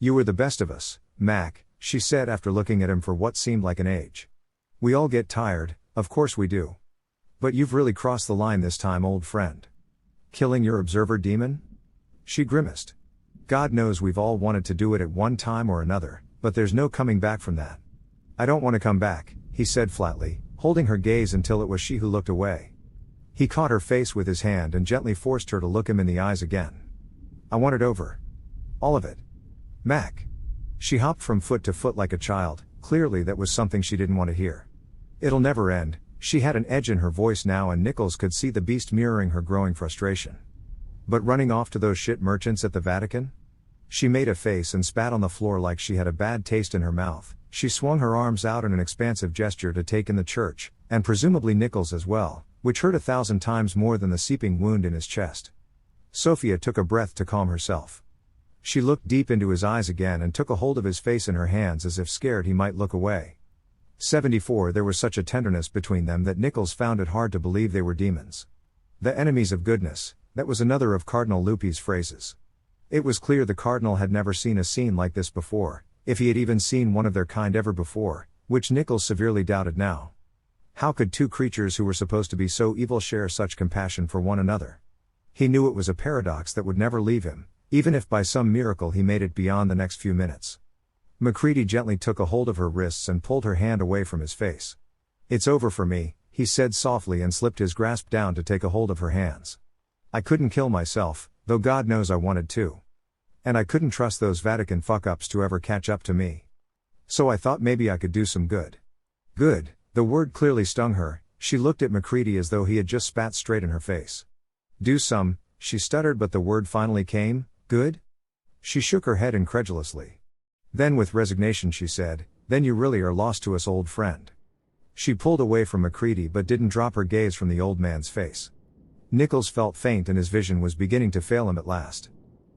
You were the best of us, Mac, she said after looking at him for what seemed like an age. We all get tired, of course we do. But you've really crossed the line this time, old friend. Killing your observer demon? She grimaced. God knows we've all wanted to do it at one time or another, but there's no coming back from that. I don't want to come back, he said flatly, holding her gaze until it was she who looked away. He caught her face with his hand and gently forced her to look him in the eyes again. I want it over. All of it. Mac. She hopped from foot to foot like a child, clearly that was something she didn't want to hear. It'll never end, she had an edge in her voice now and Nichols could see the beast mirroring her growing frustration. But running off to those shit merchants at the Vatican? She made a face and spat on the floor like she had a bad taste in her mouth. She swung her arms out in an expansive gesture to take in the church, and presumably Nichols as well, which hurt 1,000 times more than the seeping wound in his chest. Sophia took a breath to calm herself. She looked deep into his eyes again and took a hold of his face in her hands as if scared he might look away. 74 There was such a tenderness between them that Nichols found it hard to believe they were demons. The enemies of goodness, that was another of Cardinal Lupi's phrases. It was clear the Cardinal had never seen a scene like this before, if he had even seen one of their kind ever before, which Nichols severely doubted now. How could two creatures who were supposed to be so evil share such compassion for one another? He knew it was a paradox that would never leave him, even if by some miracle he made it beyond the next few minutes. Macready gently took a hold of her wrists and pulled her hand away from his face. It's over for me, he said softly and slipped his grasp down to take a hold of her hands. I couldn't kill myself, though God knows I wanted to. And I couldn't trust those Vatican fuck-ups to ever catch up to me. So I thought maybe I could do some good. Good, the word clearly stung her. She looked at Macready as though he had just spat straight in her face. Do some, she stuttered, but the word finally came. Good? She shook her head incredulously. Then with resignation she said, then you really are lost to us, old friend. She pulled away from Macready but didn't drop her gaze from the old man's face. Nichols felt faint and his vision was beginning to fail him at last.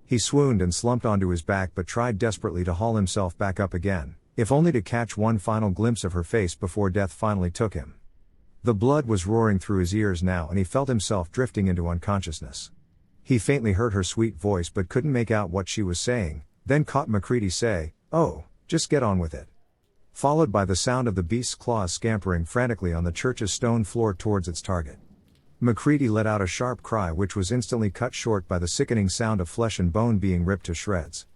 He swooned and slumped onto his back but tried desperately to haul himself back up again, if only to catch one final glimpse of her face before death finally took him. The blood was roaring through his ears now and he felt himself drifting into unconsciousness. He faintly heard her sweet voice but couldn't make out what she was saying, then caught Macready say, "Oh, just get on with it." Followed by the sound of the beast's claws scampering frantically on the church's stone floor towards its target. Macready let out a sharp cry which was instantly cut short by the sickening sound of flesh and bone being ripped to shreds.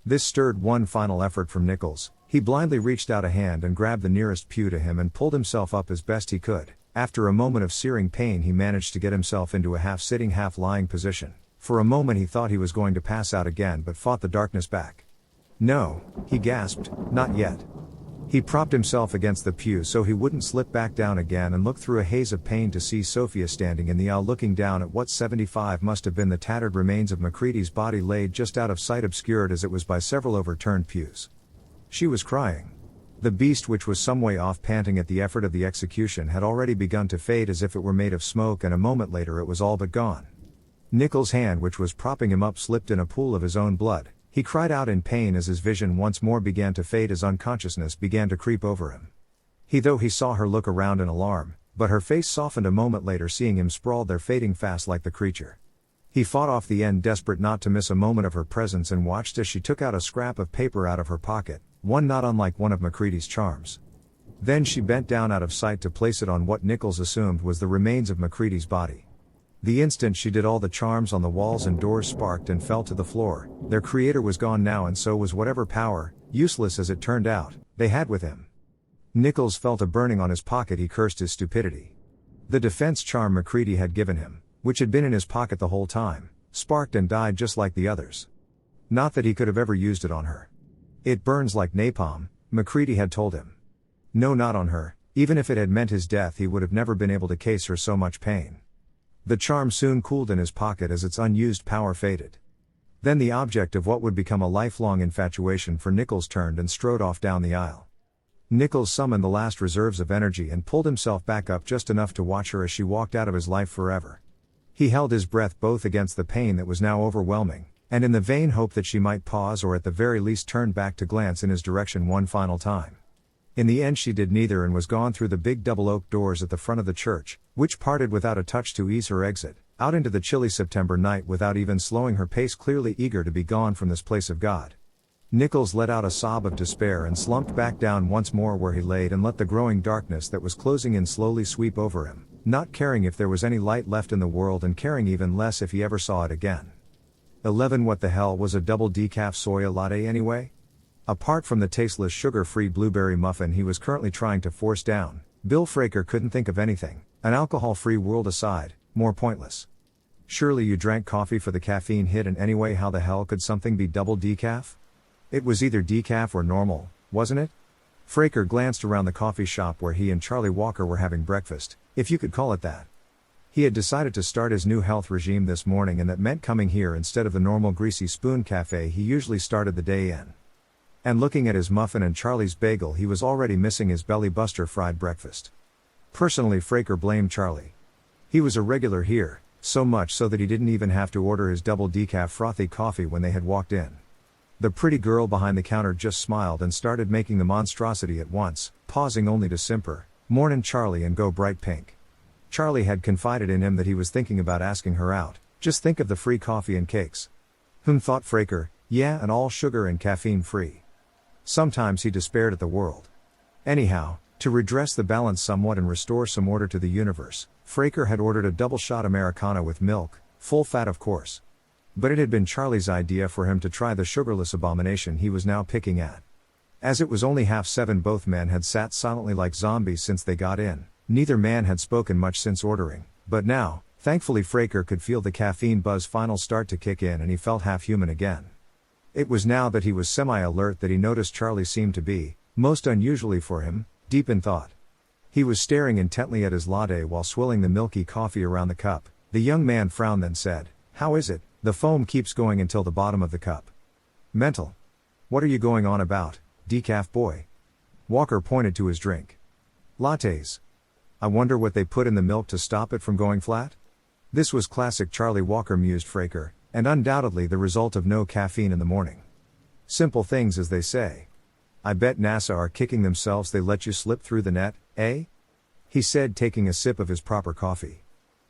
This stirred one final effort from Nichols. He blindly reached out a hand and grabbed the nearest pew to him and pulled himself up as best he could. After a moment of searing pain he managed to get himself into a half-sitting half-lying position. For a moment he thought he was going to pass out again but fought the darkness back. No, he gasped, not yet. He propped himself against the pew so he wouldn't slip back down again and looked through a haze of pain to see Sophia standing in the aisle looking down at what 75 must have been the tattered remains of Macready's body laid just out of sight, obscured as it was by several overturned pews. She was crying. The beast, which was some way off panting at the effort of the execution, had already begun to fade as if it were made of smoke, and a moment later it was all but gone. Nichols' hand, which was propping him up, slipped in a pool of his own blood. He cried out in pain as his vision once more began to fade as unconsciousness began to creep over him. He saw her look around in alarm, but her face softened a moment later seeing him sprawled there fading fast like the creature. He fought off the end, desperate not to miss a moment of her presence, and watched as she took out a scrap of paper out of her pocket, one not unlike one of Macready's charms. Then she bent down out of sight to place it on what Nichols assumed was the remains of Macready's body. The instant she did, all the charms on the walls and doors sparked and fell to the floor. Their creator was gone now, and so was whatever power, useless as it turned out, they had with him. Nichols felt a burning on his pocket. He cursed his stupidity. The defense charm Macready had given him, which had been in his pocket the whole time, sparked and died just like the others. Not that he could have ever used it on her. It burns like napalm, Macready had told him. No, not on her. Even if it had meant his death, he would have never been able to cause her so much pain. The charm soon cooled in his pocket as its unused power faded. Then the object of what would become a lifelong infatuation for Nichols turned and strode off down the aisle. Nichols summoned the last reserves of energy and pulled himself back up just enough to watch her as she walked out of his life forever. He held his breath both against the pain that was now overwhelming, and in the vain hope that she might pause or at the very least turn back to glance in his direction one final time. In the end she did neither and was gone through the big double oak doors at the front of the church, which parted without a touch to ease her exit, out into the chilly September night without even slowing her pace, clearly eager to be gone from this place of God. Nichols let out a sob of despair and slumped back down once more where he laid and let the growing darkness that was closing in slowly sweep over him, not caring if there was any light left in the world and caring even less if he ever saw it again. 11 What the hell was a double decaf soya latte anyway? Apart from the tasteless sugar-free blueberry muffin he was currently trying to force down, Bill Fraker couldn't think of anything, an alcohol-free world aside, more pointless. Surely you drank coffee for the caffeine hit, and anyway how the hell could something be double decaf? It was either decaf or normal, wasn't it? Fraker glanced around the coffee shop where he and Charlie Walker were having breakfast, if you could call it that. He had decided to start his new health regime this morning, and that meant coming here instead of the normal greasy spoon cafe he usually started the day in. And looking at his muffin and Charlie's bagel, he was already missing his belly buster fried breakfast. Personally, Fraker blamed Charlie. He was a regular here, so much so that he didn't even have to order his double decaf frothy coffee when they had walked in. The pretty girl behind the counter just smiled and started making the monstrosity at once, pausing only to simper, "Mornin' Charlie," and go bright pink. Charlie had confided in him that he was thinking about asking her out. Just think of the free coffee and cakes. Thought Fraker, yeah, and all sugar and caffeine free. Sometimes he despaired at the world. Anyhow, to redress the balance somewhat and restore some order to the universe, Fraker had ordered a double shot Americano with milk, full fat of course. But it had been Charlie's idea for him to try the sugarless abomination he was now picking at. As it was only 7:30, both men had sat silently like zombies since they got in. Neither man had spoken much since ordering, but now, thankfully, Fraker could feel the caffeine buzz final start to kick in and he felt half human again. It was now that he was semi-alert that he noticed Charlie seemed to be, most unusually for him, deep in thought. He was staring intently at his latte while swilling the milky coffee around the cup. The young man frowned, then said, "How is it? The foam keeps going until the bottom of the cup." "Mental. What are you going on about, decaf boy?" Walker pointed to his drink. "Lattes. I wonder what they put in the milk to stop it from going flat?" This was classic Charlie Walker, mused Fraker, and undoubtedly the result of no caffeine in the morning. Simple things, as they say. "I bet NASA are kicking themselves they let you slip through the net, eh?" he said, taking a sip of his proper coffee.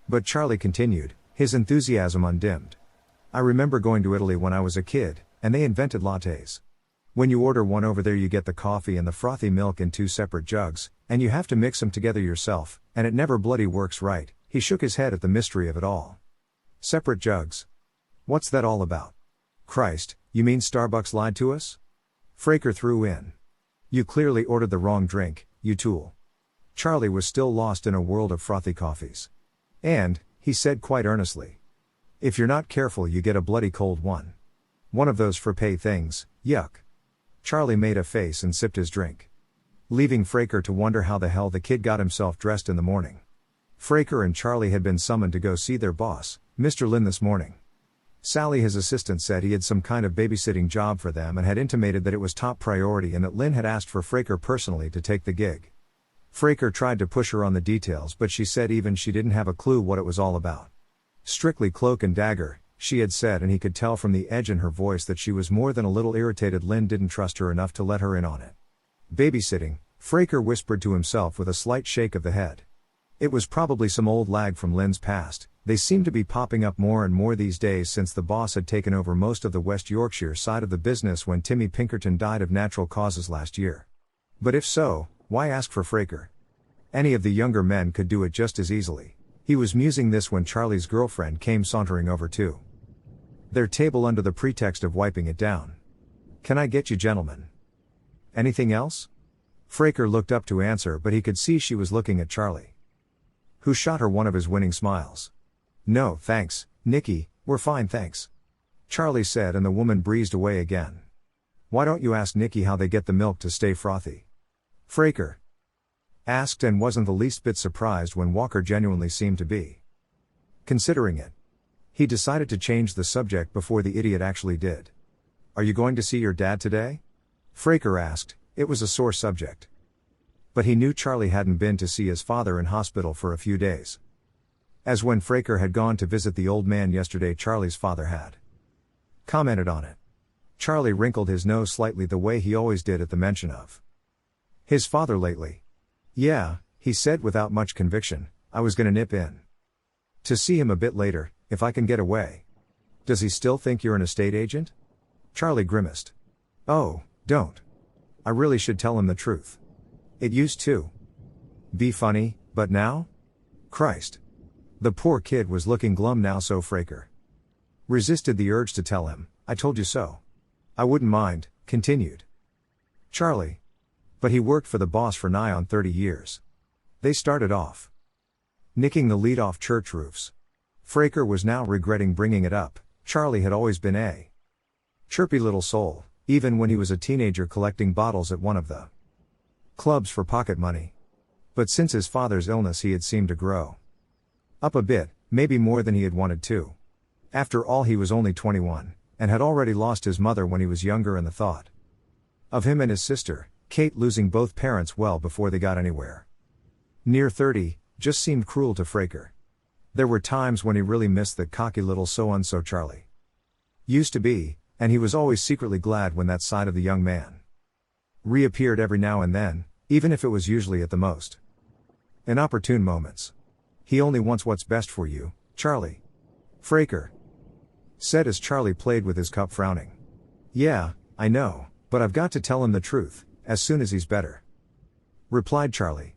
But Charlie continued, his enthusiasm undimmed. "I remember going to Italy when I was a kid, and they invented lattes. When you order one over there, you get the coffee and the frothy milk in 2 separate jugs, and you have to mix them together yourself, and it never bloody works right." He shook his head at the mystery of it all. "Separate jugs? What's that all about? Christ, you mean Starbucks lied to us?" Fraker threw in. "You clearly ordered the wrong drink, you tool." Charlie was still lost in a world of frothy coffees. "And," he said quite earnestly, "if you're not careful you get a bloody cold one. One of those frappe things, yuck." Charlie made a face and sipped his drink, leaving Fraker to wonder how the hell the kid got himself dressed in the morning. Fraker and Charlie had been summoned to go see their boss, Mr. Lynn, this morning. Sally, his assistant, said he had some kind of babysitting job for them and had intimated that it was top priority and that Lynn had asked for Fraker personally to take the gig. Fraker tried to push her on the details, but she said even she didn't have a clue what it was all about. Strictly cloak and dagger, she had said, and he could tell from the edge in her voice that she was more than a little irritated Lynn didn't trust her enough to let her in on it. Babysitting, Fraker whispered to himself with a slight shake of the head. It was probably some old lag from Lynn's past. They seemed to be popping up more and more these days since the boss had taken over most of the West Yorkshire side of the business when Timmy Pinkerton died of natural causes last year. But if so, why ask for Fraker? Any of the younger men could do it just as easily. He was musing this when Charlie's girlfriend came sauntering over to their table under the pretext of wiping it down. "Can I get you gentlemen anything else?" Fraker looked up to answer, but he could see she was looking at Charlie, who shot her one of his winning smiles. "No, thanks, Nicky, we're fine thanks," Charlie said, and the woman breezed away again. "Why don't you ask Nicky how they get the milk to stay frothy?" Fraker asked, and wasn't the least bit surprised when Walker genuinely seemed to be considering it. He decided to change the subject before the idiot actually did. "Are you going to see your dad today?" Fraker asked. It was a sore subject, but he knew Charlie hadn't been to see his father in hospital for a few days. As when Fraker had gone to visit the old man yesterday, Charlie's father had commented on it. Charlie wrinkled his nose slightly, the way he always did at the mention of his father lately. "Yeah," he said without much conviction, "I was gonna nip in to see him a bit later, if I can get away." "Does he still think you're an estate agent?" Charlie grimaced. Oh, don't. I really should tell him the truth. It used to be funny, but now? Christ. The poor kid was looking glum now, so Fraker resisted the urge to tell him, I told you so. I wouldn't mind, continued Charlie. But he worked for the boss for nigh on 30 years. They started off nicking the lead off church roofs. Fraker was now regretting bringing it up. Charlie had always been a chirpy little soul, even when he was a teenager collecting bottles at one of the clubs for pocket money. But since his father's illness he had seemed to grow up a bit, maybe more than he had wanted to. After all, he was only 21, and had already lost his mother when he was younger, and the thought of him and his sister, Kate, losing both parents well before they got anywhere near 30, just seemed cruel to Fraker. There were times when he really missed that cocky little so-and-so Charlie used to be, and he was always secretly glad when that side of the young man reappeared every now and then, even if it was usually at the most inopportune moments. He only wants what's best for you, Charlie, Fraker said as Charlie played with his cup, frowning. Yeah, I know, but I've got to tell him the truth, as soon as he's better, replied Charlie.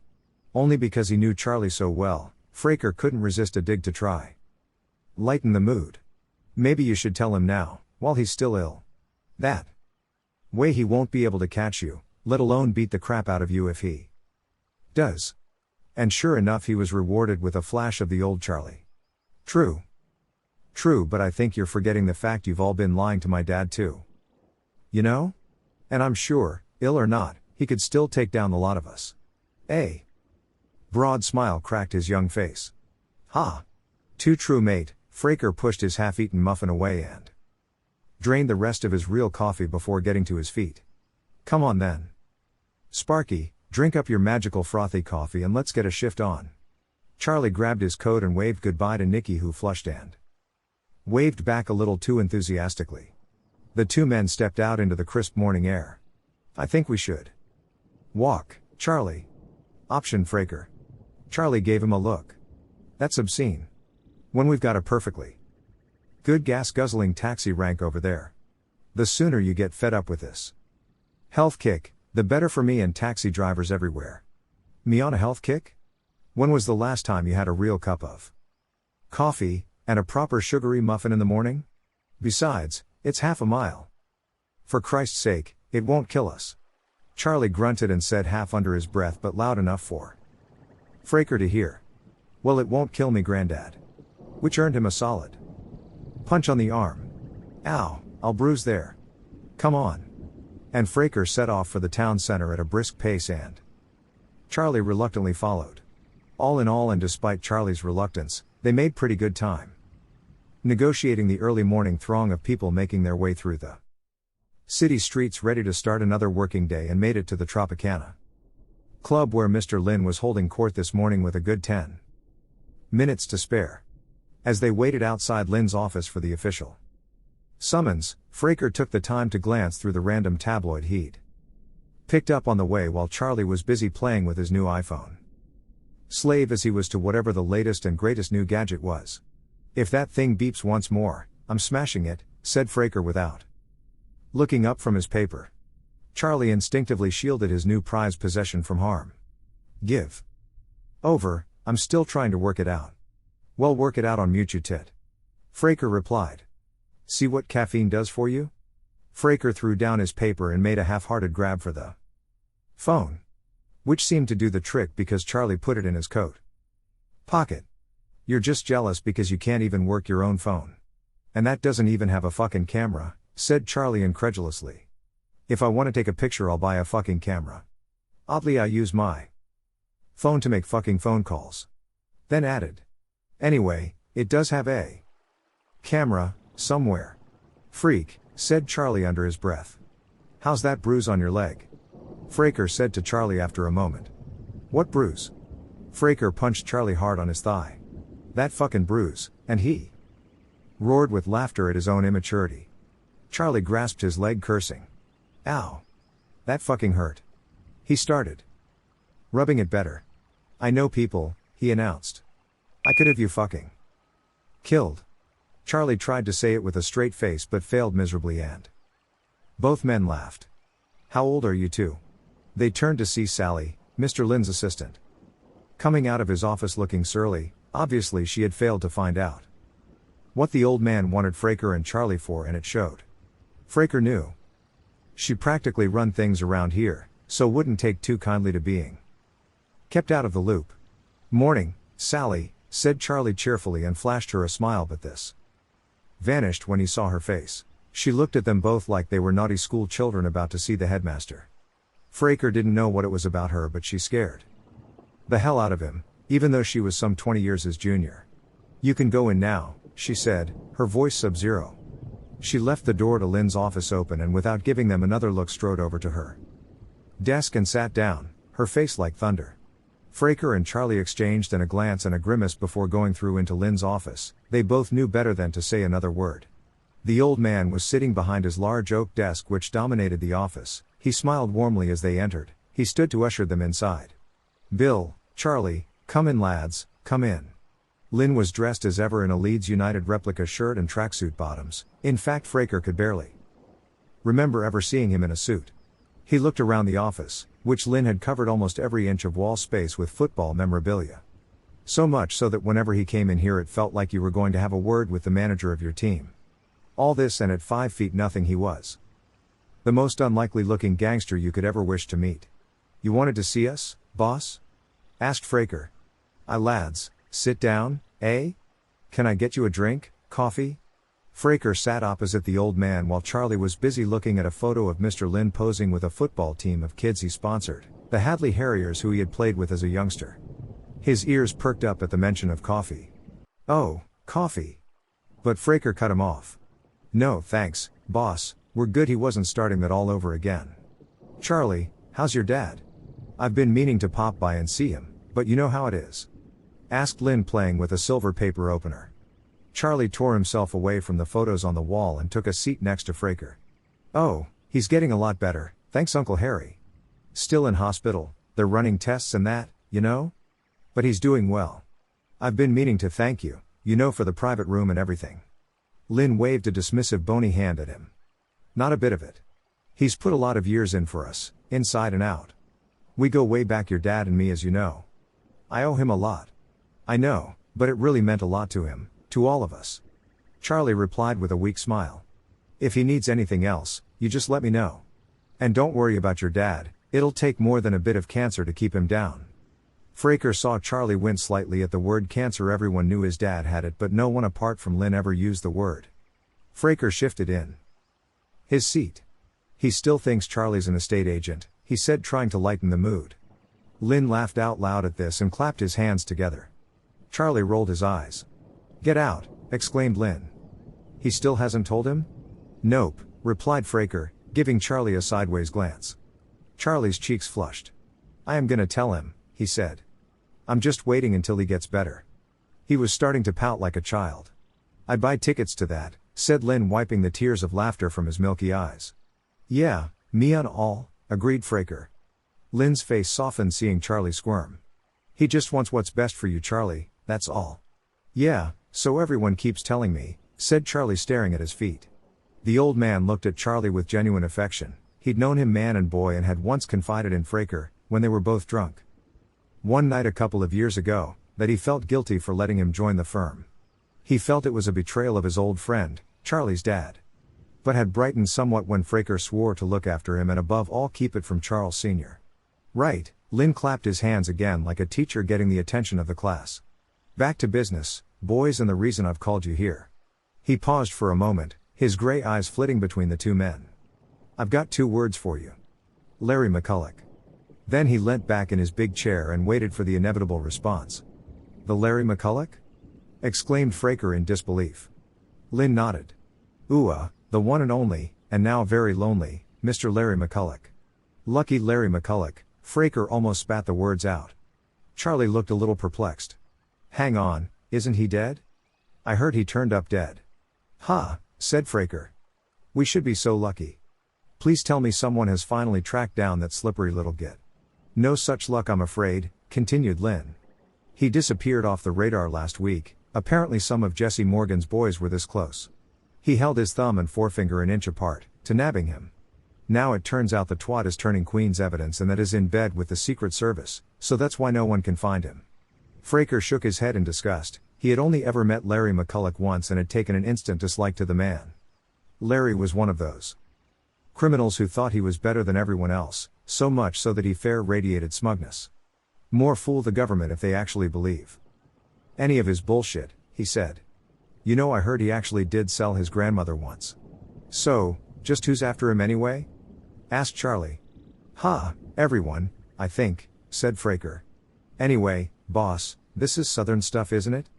Only because he knew Charlie so well, Fraker couldn't resist a dig to try lighten the mood. Maybe you should tell him now, while he's still ill. That way he won't be able to catch you, let alone beat the crap out of you if he does. And sure enough, he was rewarded with a flash of the old Charlie. True, but I think you're forgetting the fact you've all been lying to my dad too. You know? And I'm sure, ill or not, he could still take down the lot of us. A broad smile cracked his young face. Ha! Too true, mate. Fraker pushed his half-eaten muffin away and drained the rest of his real coffee before getting to his feet. Come on then, Sparky, drink up your magical frothy coffee and let's get a shift on. Charlie grabbed his coat and waved goodbye to Nicky, who flushed and waved back a little too enthusiastically. The two men stepped out into the crisp morning air. I think we should walk, Charlie optioned Fraker. Charlie gave him a look. That's obscene. When we've got a perfectly good gas-guzzling taxi rank over there. The sooner you get fed up with this health kick, the better for me and taxi drivers everywhere. Me on a health kick? When was the last time you had a real cup of coffee, and a proper sugary muffin in the morning? Besides, it's half a mile. For Christ's sake, it won't kill us. Charlie grunted and said, half under his breath but loud enough for Fraker to hear. Well, it won't kill me, Granddad. Which earned him a solid punch on the arm. Ow, I'll bruise there. Come on. And Fraker set off for the town center at a brisk pace, and Charlie reluctantly followed. All in all, and despite Charlie's reluctance, they made pretty good time negotiating the early morning throng of people making their way through the city streets ready to start another working day, and made it to the Tropicana Club, where Mr. Lin was holding court this morning with a good 10 minutes to spare. As they waited outside Lin's office for the official summons, Fraker took the time to glance through the random tabloid he'd picked up on the way while Charlie was busy playing with his new iPhone. Slave as he was to whatever the latest and greatest new gadget was. If that thing beeps once more, I'm smashing it, said Fraker without looking up from his paper. Charlie instinctively shielded his new prized possession from harm. Give over, I'm still trying to work it out. Well, work it out on mute, you tit. Fraker replied. See what caffeine does for you? Fraker threw down his paper and made a half-hearted grab for the phone, which seemed to do the trick because Charlie put it in his coat pocket. You're just jealous because you can't even work your own phone. And that doesn't even have a fucking camera, said Charlie incredulously. If I want to take a picture, I'll buy a fucking camera. Oddly, I use my phone to make fucking phone calls. Then added. Anyway, it does have a camera, somewhere. Freak, said Charlie under his breath. How's that bruise on your leg? Fraker said to Charlie after a moment. What bruise? Fraker punched Charlie hard on his thigh. That fucking bruise, and he roared with laughter at his own immaturity. Charlie grasped his leg, cursing. Ow. That fucking hurt. He started rubbing it better. I know people, he announced. I could have you fucking killed. Charlie tried to say it with a straight face but failed miserably and Both men laughed. How old are you two? They turned to see Sally, Mr. Lynn's assistant. Coming out of his office looking surly, obviously she had failed to find out what the old man wanted Fraker and Charlie for, and it showed. Fraker knew she practically run things around here, so wouldn't take too kindly to being kept out of the loop. Morning, Sally, said Charlie cheerfully and flashed her a smile, but this vanished when he saw her face. She looked at them both like they were naughty school children about to see the headmaster. Fraker didn't know what it was about her, but she scared the hell out of him, even though she was some 20 years his junior. You can go in now, she said, her voice sub-zero. She left the door to Lynn's office open and without giving them another look strode over to her desk and sat down, her face like thunder. Fraker and Charlie exchanged a glance and a grimace before going through into Lynn's office. They both knew better than to say another word. The old man was sitting behind his large oak desk which dominated the office. He smiled warmly as they entered. He stood to usher them inside. Bill, Charlie, come in lads, come in. Lynn was dressed as ever in a Leeds United replica shirt and tracksuit bottoms. In fact, Fraker could barely remember ever seeing him in a suit. He looked around the office, which Lynn had covered almost every inch of wall space with football memorabilia. So much so that whenever he came in here it felt like you were going to have a word with the manager of your team. All this, and at 5 feet nothing he was the most unlikely looking gangster you could ever wish to meet. You wanted to see us, boss? Asked Fraker. Aye lads, sit down, eh? Can I get you a drink, coffee? Fraker sat opposite the old man while Charlie was busy looking at a photo of Mr. Lynn posing with a football team of kids he sponsored, the Hadley Harriers who he had played with as a youngster. His ears perked up at the mention of coffee. Oh, coffee. But Fraker cut him off. No thanks, boss, we're good. He wasn't starting that all over again. Charlie, how's your dad? I've been meaning to pop by and see him, but you know how it is. Asked Lynn, playing with a silver paper opener. Charlie tore himself away from the photos on the wall and took a seat next to Fraker. Oh, he's getting a lot better, thanks Uncle Harry. Still in hospital, they're running tests and that, you know? But he's doing well. I've been meaning to thank you, you know, for the private room and everything. Lynn waved a dismissive bony hand at him. Not a bit of it. He's put a lot of years in for us, inside and out. We go way back, your dad and me, as you know. I owe him a lot. I know, but it really meant a lot to him, to all of us. Charlie replied with a weak smile. If he needs anything else, you just let me know. And don't worry about your dad, it'll take more than a bit of cancer to keep him down. Fraker saw Charlie wince slightly at the word cancer. Everyone knew his dad had it, but no one apart from Lynn ever used the word. Fraker shifted in his seat. He still thinks Charlie's an estate agent, he said, trying to lighten the mood. Lynn laughed out loud at this and clapped his hands together. Charlie rolled his eyes. Get out, exclaimed Lynn. He still hasn't told him? Nope, replied Fraker, giving Charlie a sideways glance. Charlie's cheeks flushed. I am gonna tell him, he said. I'm just waiting until he gets better. He was starting to pout like a child. I'd buy tickets to that, said Lynn, wiping the tears of laughter from his milky eyes. Yeah, me and all, agreed Fraker. Lynn's face softened seeing Charlie squirm. He just wants what's best for you, Charlie, that's all. Yeah, so everyone keeps telling me, said Charlie, staring at his feet. The old man looked at Charlie with genuine affection. He'd known him man and boy and had once confided in Fraker, when they were both drunk one night a couple of years ago, that he felt guilty for letting him join the firm. He felt it was a betrayal of his old friend, Charlie's dad. But had brightened somewhat when Fraker swore to look after him and above all keep it from Charles Sr. Right, Lynn clapped his hands again like a teacher getting the attention of the class. Back to business, boys, and the reason I've called you here. He paused for a moment, his gray eyes flitting between the two men. I've got 2 words for you. Larry McCulloch. Then he leant back in his big chair and waited for the inevitable response. The Larry McCulloch? Exclaimed Fraker in disbelief. Lynn nodded. The one and only, and now very lonely, Mr. Larry McCulloch. Lucky Larry McCulloch, Fraker almost spat the words out. Charlie looked a little perplexed. Hang on, isn't he dead? I heard he turned up dead. Ha, said Fraker. We should be so lucky. Please tell me someone has finally tracked down that slippery little git. No such luck, I'm afraid, continued Lynn. He disappeared off the radar last week. Apparently some of Jesse Morgan's boys were this close. He held his thumb and forefinger an inch apart, to nabbing him. Now it turns out the twat is turning Queen's evidence and that is in bed with the Secret Service, so that's why no one can find him. Fraker shook his head in disgust. He had only ever met Larry McCulloch once and had taken an instant dislike to the man. Larry was one of those criminals who thought he was better than everyone else, so much so that he fair radiated smugness. More fool the government if they actually believe any of his bullshit, he said. You know, I heard he actually did sell his grandmother once. So, just who's after him anyway? Asked Charlie. Everyone, I think, said Fraker. Anyway, boss, this is Southern stuff, isn't it?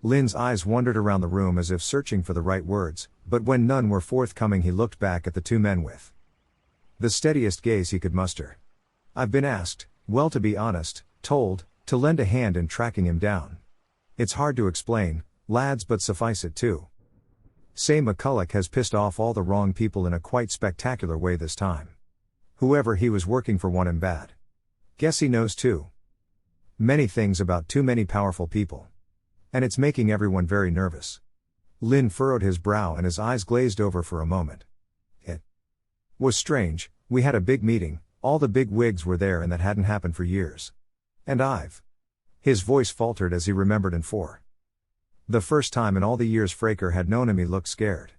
Lynn's eyes wandered around the room as if searching for the right words, but when none were forthcoming he looked back at the two men with the steadiest gaze he could muster. I've been asked, well, to be honest, told, to lend a hand in tracking him down. It's hard to explain, lads, but suffice it to say McCulloch has pissed off all the wrong people in a quite spectacular way this time. Whoever he was working for want him bad. Guess he knows too many things about too many powerful people. And it's making everyone very nervous. Lynn furrowed his brow and his eyes glazed over for a moment. It was strange, we had a big meeting, all the big wigs were there and that hadn't happened for years. And His voice faltered as he remembered, and for the first time in all the years Fraker had known him he looked scared.